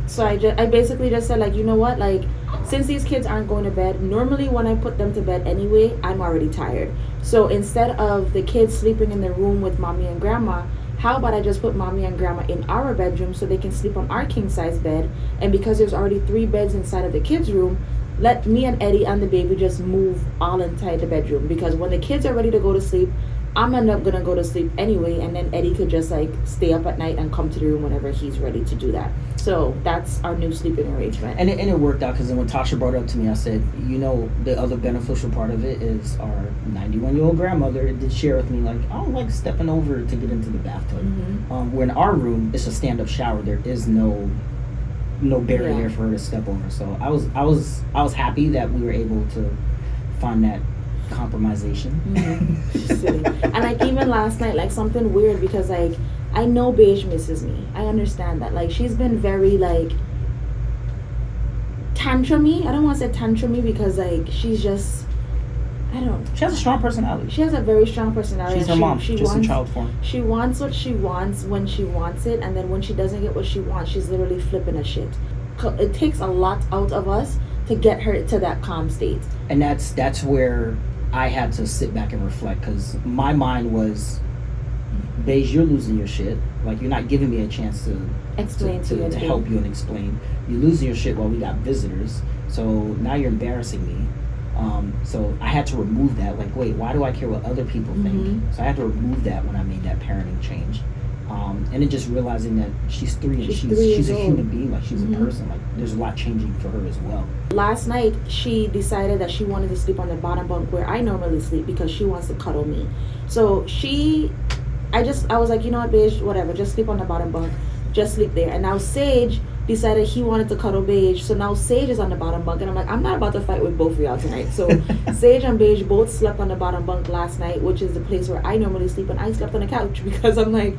So I basically just said, like, you know what, like, since these kids aren't going to bed, normally when I put them to bed anyway, I'm already tired. So instead of the kids sleeping in the room with mommy and grandma, how about I just put mommy and grandma in our bedroom so they can sleep on our king size bed? And because there's already 3 beds inside of the kids' room, let me and Eddie and the baby just move all inside the bedroom. Because when the kids are ready to go to sleep, I'm not gonna go to sleep anyway, and then Eddie could just like stay up at night and come to the room whenever he's ready to do that. So that's our new sleeping arrangement. And it worked out, because then when Taasha brought it up to me, I said, you know, the other beneficial part of it is our 91-year-old grandmother did share with me, like, I don't like stepping over to get into the bathtub. Where in our room, it's a stand-up shower. There is no barrier there for her to step over. So I was happy that we were able to find that compromisation. And like even last night, like something weird, because like I know Beige misses me. I understand that. Like she's been very like tantrumy. I don't want to say tantrumy because like she's just she has a strong personality. She has a very strong personality. She's her mom, just in child form. She wants what she wants when she wants it, and then when she doesn't get what she wants, she's literally flipping a shit. It takes a lot out of us to get her to that calm state. And that's where I had to sit back and reflect, because my mind was, Beige, you're losing your shit. Like, you're not giving me a chance to explain to help you and explain. You're losing your shit while we got visitors. So now you're embarrassing me. So I had to remove that. Like, wait, why do I care what other people think? So I had to remove that when I made that parenting change. And then just realizing that she's 3 and she's a human being, like she's a person. Like there's a lot changing for her as well. Last night she decided that she wanted to sleep on the bottom bunk where I normally sleep because she wants to cuddle me. So I was like, you know what, Beige, whatever, just sleep on the bottom bunk, just sleep there. And now Sage decided he wanted to cuddle Beige, so now Sage is on the bottom bunk, and I'm like, I'm not about to fight with both of y'all tonight. So Sage and Beige both slept on the bottom bunk last night, which is the place where I normally sleep, and I slept on the couch because I'm like,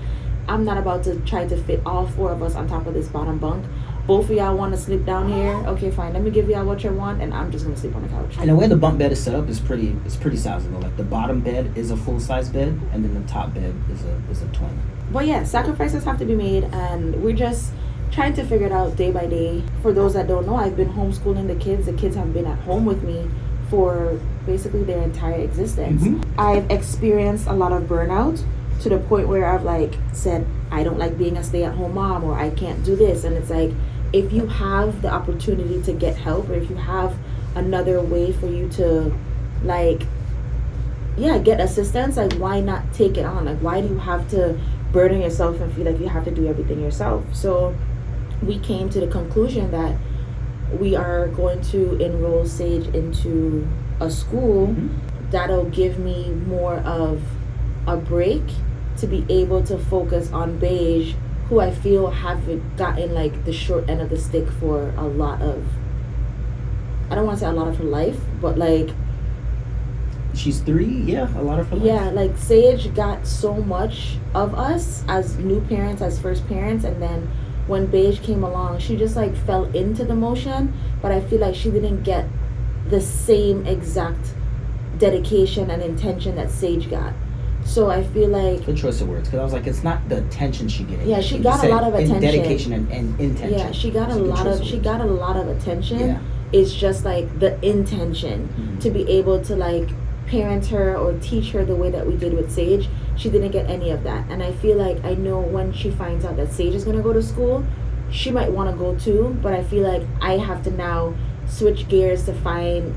I'm not about to try to fit all 4 of us on top of this bottom bunk. Both of y'all want to sleep down here? Okay, fine. Let me give y'all what you want, and I'm just gonna sleep on the couch. And the way the bunk bed is set up is pretty sizable. Like the bottom bed is a full size bed, and then the top bed is a twin. But yeah, sacrifices have to be made, and we're just trying to figure it out day by day. For those that don't know, I've been homeschooling the kids. The kids have been at home with me for basically their entire existence. I've experienced a lot of burnout to the point where I've like said, I don't like being a stay-at-home mom, or I can't do this. And it's like, if you have the opportunity to get help, or if you have another way for you to like, get assistance, like why not take it on? Like why do you have to burden yourself and feel like you have to do everything yourself? So we came to the conclusion that we are going to enroll Sage into a school that'll give me more of a break to be able to focus on Beige, who I feel have gotten like the short end of the stick for a lot of, I don't want to say a lot of her life, but like she's 3, a lot of her life. Yeah, like Sage got so much of us as new parents, as first parents, and then when Beige came along, she just like fell into the motion, but I feel like she didn't get the same exact dedication and intention that Sage got. So I feel like good choice of words, because I was like, it's not the attention she getting. Yeah, she got a lot of attention. Dedication and intention. Yeah, she got a lot of attention. Yeah. It's just like the intention to be able to like parent her or teach her the way that we did with Sage. She didn't get any of that, and I feel like I know when she finds out that Sage is gonna go to school, she might want to go too. But I feel like I have to now switch gears to find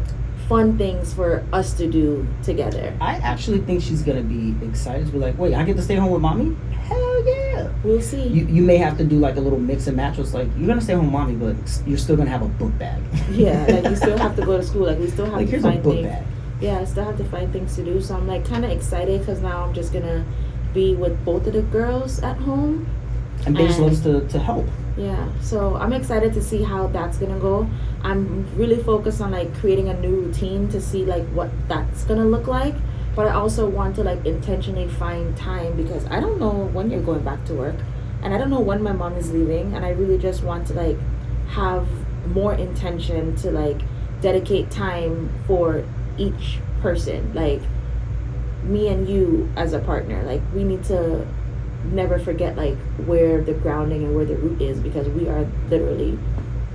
fun things for us to do together. I actually think she's gonna be excited to be like, wait, I get to stay home with mommy? Hell yeah. We'll see. You may have to do like a little mix and match. It's like, you're gonna stay home with mommy, but you're still gonna have a book bag. Yeah, like you still have to go to school. Like we still have like, to here's find a book things. Bag. Yeah, I still have to find things to do. So I'm like kind of excited because now I'm just gonna be with both of the girls at home. And Beige loves to help. Yeah, so I'm excited to see how that's gonna go. I'm really focused on like creating a new routine to see like what that's gonna look like. But I also want to like intentionally find time because I don't know when you're going back to work, and I don't know when my mom is leaving, and I really just want to like have more intention to like dedicate time for each person. Like me and you as a partner, like we need to never forget like where the grounding and where the root is, because we are literally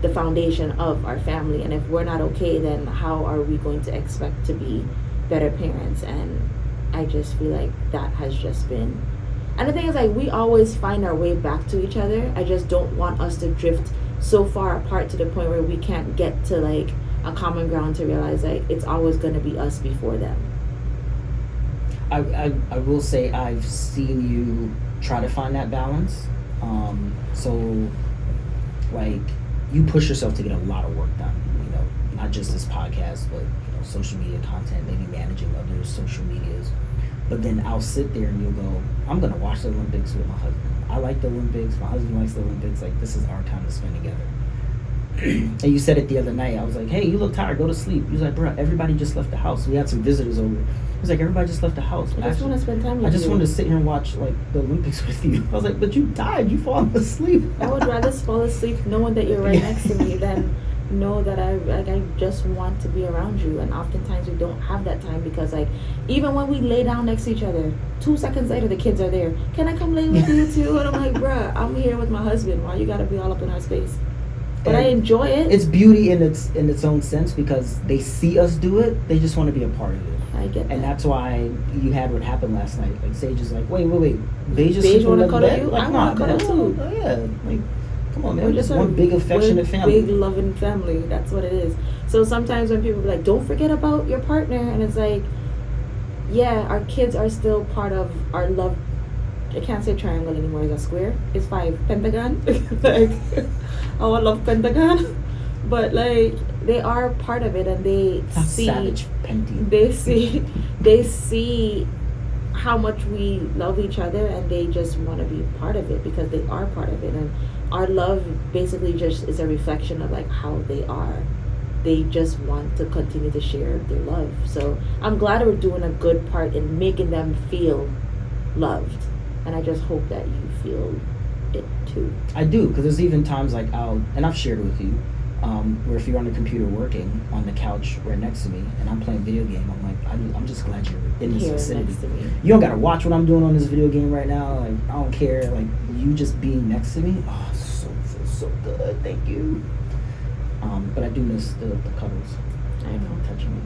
the foundation of our family, and if we're not okay, then how are we going to expect to be better parents? And I just feel like that has just been, and the thing is like we always find our way back to each other. I just don't want us to drift so far apart to the point where we can't get to like a common ground to realize like it's always going to be us before them. I will say I've seen you try to find that balance. So like you push yourself to get a lot of work done, you know, not just this podcast, but you know, social media content, maybe managing other social medias. But then I'll sit there and you'll go, I'm gonna watch the Olympics with my husband. I like the Olympics, my husband likes the Olympics, like this is our time to spend together. And you said it the other night. I was like, hey, you look tired, go to sleep. He was like, bro, everybody just left the house. We had some visitors over. He was like, everybody just left the house. I just want to spend time with you. I just wanted to sit here and watch like the Olympics with you. I was like, but you died, you falling asleep. I would rather fall asleep knowing that you're right next to me than know that I just want to be around you. And oftentimes we don't have that time because like even when we lay down next to each other, 2 seconds later the kids are there. Can I come lay with you too? And I'm like, bruh, I'm here with my husband. Why you gotta be all up in our space? But and I enjoy it. It's beauty in its own sense because they see us do it. They just want to be a part of it. I get that. And that's why you had what happened last night. Like Sage is like, wait. Beige want to cuddle you? Like, I want to cuddle too. Yeah, like come on, man. We're just one big affectionate family. Big loving family. That's what it is. So sometimes when people be like, don't forget about your partner, and it's like, yeah, our kids are still part of our love. I can't say triangle anymore. It's a square. It's 5 pentagon. Like our love pentagon. But like they are part of it, and they see savage pentagon. They see how much we love each other, and they just want to be part of it because they are part of it. And our love basically just is a reflection of like how they are. They just want to continue to share their love. So I'm glad we're doing a good part in making them feel loved, and I just hope that you feel it too. I do, because there's even times like and I've shared with you, where if you're on the computer working on the couch right next to me and I'm playing video game, I'm like, I'm just glad you're in this Here vicinity. next to me. You don't gotta watch what I'm doing on this video game right now. Like I don't care. Like you just being next to me, feels so good. Thank you. But I do miss the cuddles. I know. Touching me.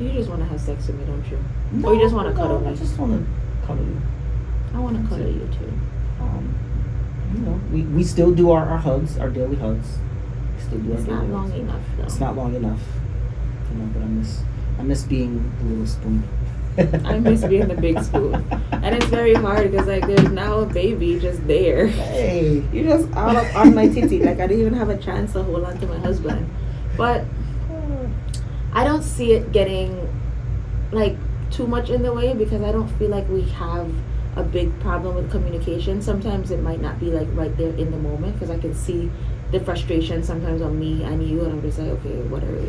You just want to have sex with me, don't you? No, Or you just want to cuddle me? I just want to cuddle you. I want to cuddle you too. You know, we still do our hugs, our daily hugs. We still do It's our not daily long hugs. enough though. It's not long enough. You know, but I miss being the little spoon. I miss being the big spoon. And it's very hard because like there's now a baby just there. Hey. You just all up on my titty. Like I didn't even have a chance to hold on to my husband. But I don't see it getting like too much in the way because I don't feel like we have a big problem with communication. Sometimes it might not be like right there in the moment because I can see the frustration sometimes on me and you, and I'm just like, okay,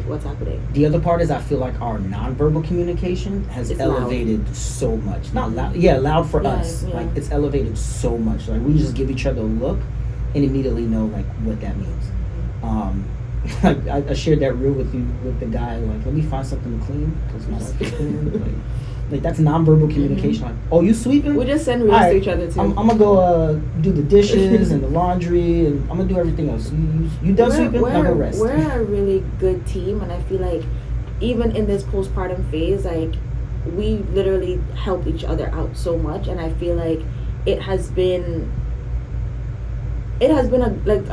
what's happening? The other part is I feel like our nonverbal communication has It's elevated so much. Not loud, yeah, loud for us. Yeah. Like it's elevated so much. Like we just give each other a look and immediately know like what that means. Like I shared that reel with you with the guy. Like, let me find something to clean because my wife is cleaning. Like that's nonverbal communication. Like, oh, you sweeping? We just send reels to each other too. I'm gonna go do the dishes and the laundry, and I'm gonna do everything else. You done sweeping? Now go rest. We're a really good team, and I feel like even in this postpartum phase, like we literally help each other out so much, and I feel like it has been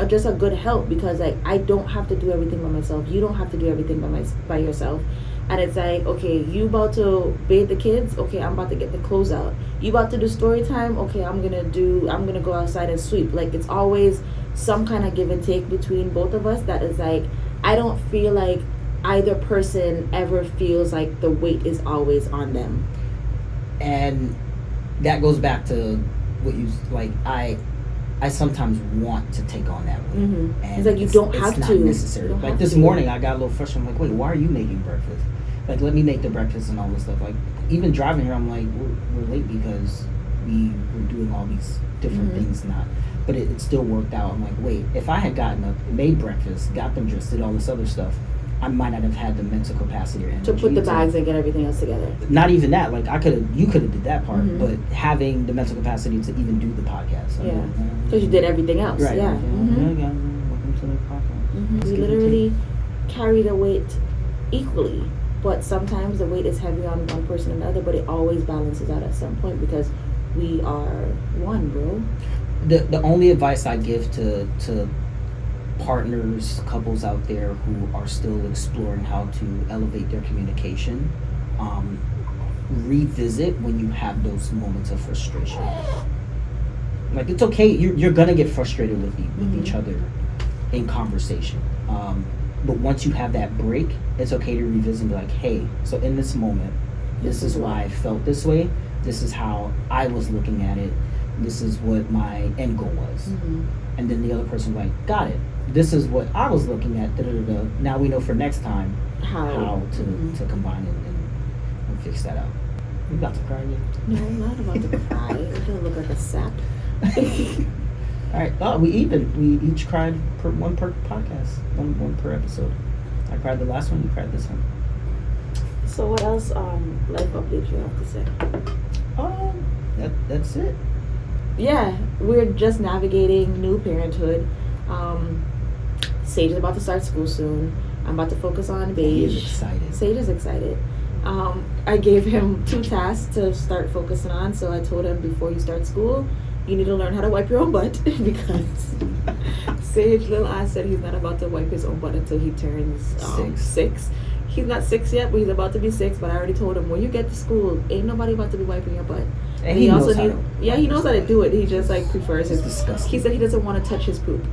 just a good help because like I don't have to do everything by myself. You don't have to do everything by yourself. And it's like, okay, you about to bathe the kids? Okay, I'm about to get the clothes out. You about to do story time? Okay, I'm gonna go outside and sweep. Like it's always some kind of give and take between both of us that is like, I don't feel like either person ever feels like the weight is always on them. And that goes back to what you like. I sometimes want to take on that weight. Mm-hmm. And it's like you don't have it's to. not necessary. Like this morning, I got a little frustrated. I'm like, wait, why are you making breakfast? Like, let me make the breakfast and all this stuff. Like, even driving here, I'm like, we're late because we were doing all these different things. But it still worked out. I'm like, wait, if I had gotten up, made breakfast, got them dressed, did all this other stuff, I might not have had the mental capacity or energy to put the bags and get everything else together. Not even that. Like you could have did that part, but having the mental capacity to even do the podcast. So yeah, because you did everything else. Right. Yeah. Welcome to the podcast. We literally carry the weight equally, but sometimes the weight is heavy on one person or another, but it always balances out at some point because we are one, bro. The only advice I give to partners, couples out there who are still exploring how to elevate their communication, revisit when you have those moments of frustration. Like it's okay, you're gonna get frustrated with each other in conversation, but once you have that break, it's okay to revisit and be like, hey, so in this moment, this is why I felt this way, this is how I was looking at it, this is what my end goal was. And then the other person like, got it, this is what I was looking at, da-da-da-da. Now we know for next time how to combine it and fix that out. You about to cry again? No, I'm not about to cry. I'm gonna look like a sap. All right. Oh, we each cried one per podcast, one per episode. I cried the last one. You cried this one. So what else? Life updates you have to say? That's it. Yeah, we're just navigating new parenthood. Sage is about to start school soon. I'm about to focus on Beige. He's excited. Sage is excited. I gave him 2 tasks to start focusing on. So I told him before you start school, you need to learn how to wipe your own butt because Sage little ass said he's not about to wipe his own butt until he turns 6. He's not 6 yet, but he's about to be 6. But I already told him, when you get to school, ain't nobody about to be wiping your butt. And he also knows he knows how to do it. He just like prefers it's it. disgusting. He said he doesn't want to touch his poop,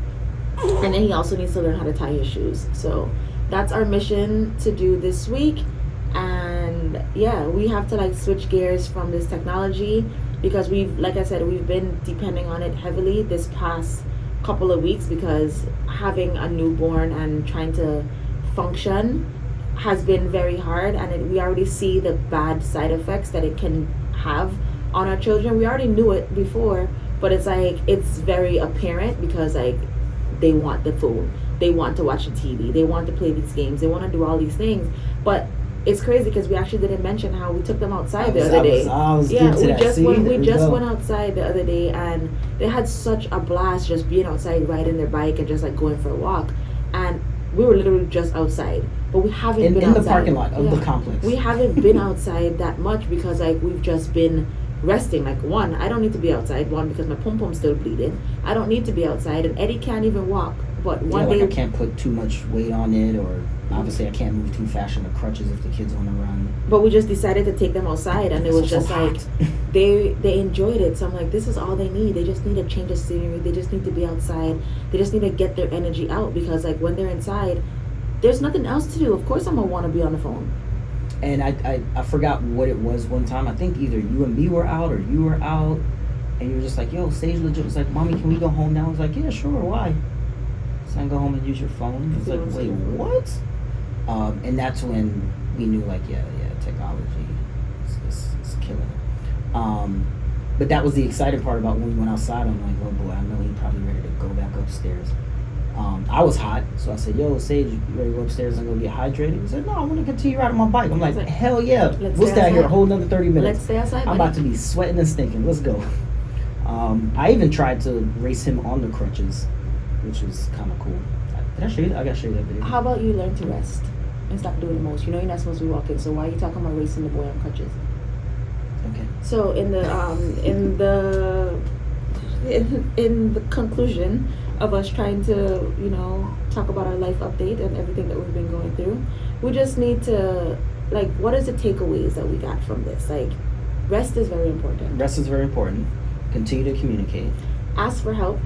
and then he also needs to learn how to tie his shoes. So that's our mission to do this week. And yeah, we have to like switch gears from this technology because like I said, we've been depending on it heavily this past couple of weeks because having a newborn and trying to function has been very hard, and we already see the bad side effects that it can have on our children. We already knew it before, but it's like it's very apparent because like they want the phone, they want to watch the TV, they want to play these games, they want to do all these things. But it's crazy because we actually didn't mention how we took them outside the other day. We just went outside the other day, and they had such a blast just being outside, riding their bike, and just like going for a walk. And we were literally just outside, but we haven't been outside. In the parking lot of the complex. We haven't been outside that much because like we've just been resting. Like, one, I don't need to be outside, because my pom-pom's still bleeding. I don't need to be outside, and Eddie can't even walk. But one day I can't put too much weight on it, or obviously I can't move too fast on the crutches if the kids want to run. But we just decided to take them outside, and it was just like they enjoyed it. So I'm like, this is all they need. They just need a change of scenery. They just need to be outside. They just need to get their energy out, because like when they're inside, there's nothing else to do. Of course I'm gonna want to be on the phone. And I forgot what it was one time. I think either you and me were out or you were out, and you were just like, yo, Sage legit was like, Mommy, can we go home now? I was like, yeah, sure, why? So I go home and use your phone. I was like, wait, what? And that's when we knew, like, yeah, technology is killing it. But that was the exciting part about when we went outside. I'm like, oh boy, I know he's probably ready to go back upstairs. I was hot, so I said, yo, Sage, you ready to go upstairs and go get hydrated? He said, no, I want to continue riding my bike. I'm like, hell yeah, we'll stay out here a whole another 30 minutes. Let's stay outside, I'm about to be sweating and stinking. Let's go. I even tried to race him on the crutches, which was kind of cool. Did I show you that? I got to show you that video. How about you learn to rest and stop doing the most? You know you're not supposed to be walking, so why are you talking about racing the boy on crutches? Okay. So in the conclusion of us trying to, talk about our life update and everything that we've been going through, we just need to, like, what is the takeaways that we got from this? Like, rest is very important. Rest is very important. Continue to communicate. Ask for help.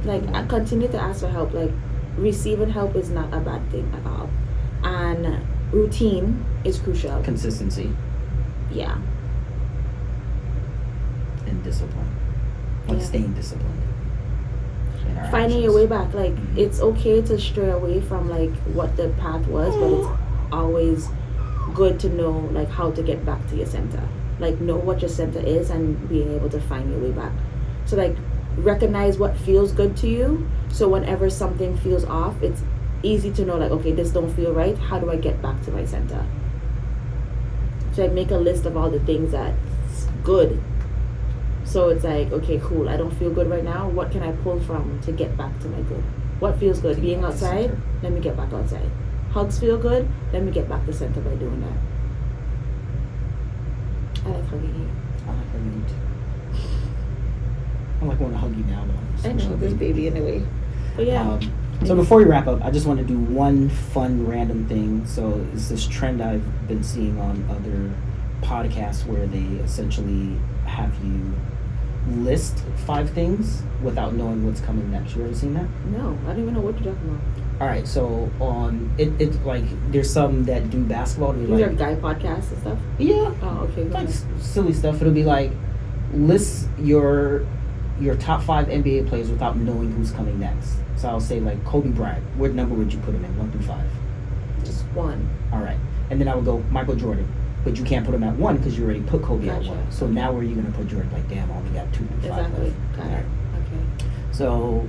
Like, continue to ask for help. Like, receiving help is not a bad thing at all. And routine is crucial. Consistency. Yeah. And discipline. Like, staying disciplined. Finding your way back. Like, it's okay to stray away from, like, what the path was, but it's always good to know, like, how to get back to your center. Like, know what your center is and being able to find your way back. So, like, recognize what feels good to you, so whenever something feels off, it's easy to know, like, okay, this don't feel right. How do I get back to my center? So, like, make a list of all the things that's good. So it's like, okay, cool, I don't feel good right now. What can I pull from to get back to my good? What feels good? Being outside? Let me get back outside. Hugs feel good? Let me get back to center by doing that. I like hugging you. I like hugging you too. I like want to hug you now, though. I know, this baby in a way. But yeah. So before we wrap up, I just want to do one fun random thing. So it's this trend I've been seeing on other podcasts where they essentially have you list 5 things without knowing what's coming next. You ever seen that? No, I don't even know what you're talking about. All right, so on it's like there's some that do basketball. These are guy podcasts and stuff. Yeah. Oh, okay. Like silly stuff. It'll be like list your top 5 NBA players without knowing who's coming next. So I'll say like Kobe Bryant. What number would you put him in? 1 through 5. Just 1. All right, and then I would go Michael Jordan. But you can't put him at 1 because you already put Kobe at 1. So now where are you going to put Jordan? Like, damn, I only got 2 through 5 exactly. left. Got it. Okay. So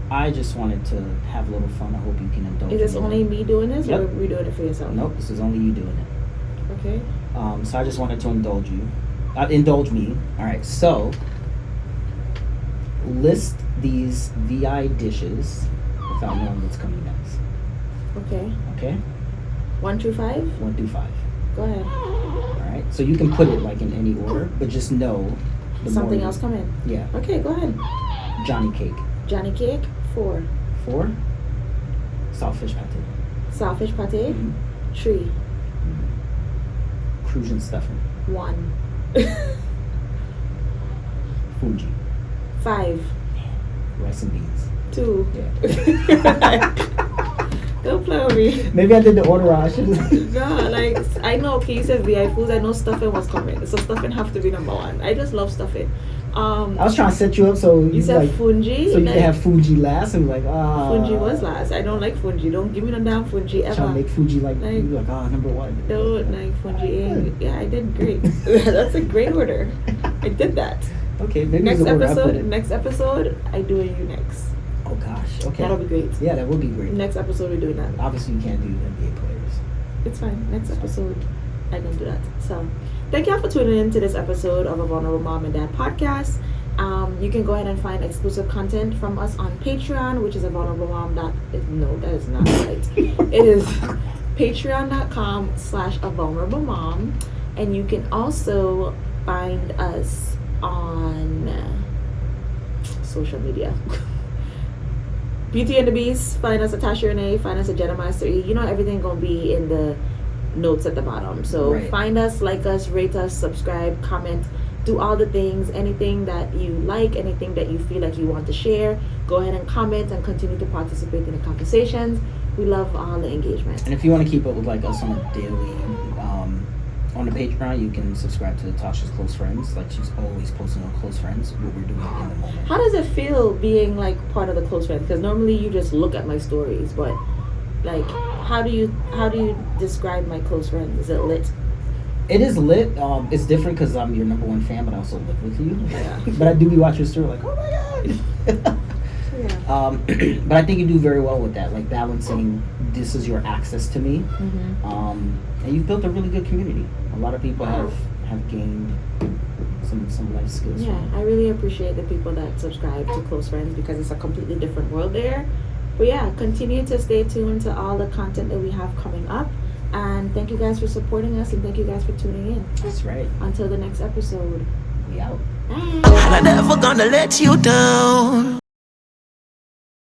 I just wanted to have a little fun. I hope you can indulge me. Is this only me doing this, Yep. or are we doing it for yourself? Nope, this is only you doing it. Okay. So I just wanted to indulge you. Indulge me. All right, so list these VI dishes without knowing what's coming next. Okay. Okay? 1 through 5? 1 through 5. Go ahead. All right, so you can put it like in any order, but just know Something else come in. Yeah. Okay, go ahead. Johnny Cake. Johnny Cake, 4. 4. Saltfish pate. Saltfish pate, 3. Crucian stuffing. 1. Fuji. 5. Rice and beans. 2. Yeah. Don't play with me. Maybe I did the order wrong. I should have. No, like, I know, okay, you said VI foods, I know stuffing was coming. So stuffing have to be number 1. I just love stuffing. I was trying to set you up so you said like, fungi. so you can have Fuji last and be like, Fungi was last. I don't like fungi. Don't give me no damn fungi ever. Trying to make Fuji like Like, you like number 1. Don't like fungi. Yeah, I did great. That's a great order. I did that. Okay, maybe Next it's the order I put episode. it. Next episode, I do you next. Oh gosh. Okay. That'll be great. Yeah, that would be great. Next episode, we're doing that. Obviously, you can't do NBA players. It's fine. Next episode, I can do that. So, thank y'all for tuning in to this episode of A Vulnerable Mom and Dad podcast. You can go ahead and find exclusive content from us on Patreon, which is a vulnerable mom. No, that is not right. It is patreon.com/a-vulnerable-mom, and you can also find us on social media. Beauty and the Beast, find us at Taasha Renee, find us at Jenamaster E. You know, everything gonna be in the notes at the bottom. So find us, like us, rate us, subscribe, comment, do all the things. Anything that you like, anything that you feel like you want to share, go ahead and comment and continue to participate in the conversations. We love all the engagement. And if you want to keep up with like us on a daily, on the Patreon, you can subscribe to Tasha's Close Friends. Like, she's always posting on Close Friends what we're doing in the moment. How does it feel being like part of the Close Friends? Because normally you just look at my stories, but like, how do you describe my close friends? Is it lit? It is lit. It's different because I'm your number 1 fan, but I also live with you. Yeah. But I do be watching your story like, oh my god. Yeah. But I think you do very well with that, like balancing. This is your access to me, and you've built a really good community. A lot of people have gained some life skills. Yeah, I really appreciate the people that subscribe to Close Friends because it's a completely different world there. But yeah, continue to stay tuned to all the content that we have coming up. And thank you guys for supporting us, and thank you guys for tuning in. That's right. Until the next episode. We out. Bye. I'm never gonna let you down.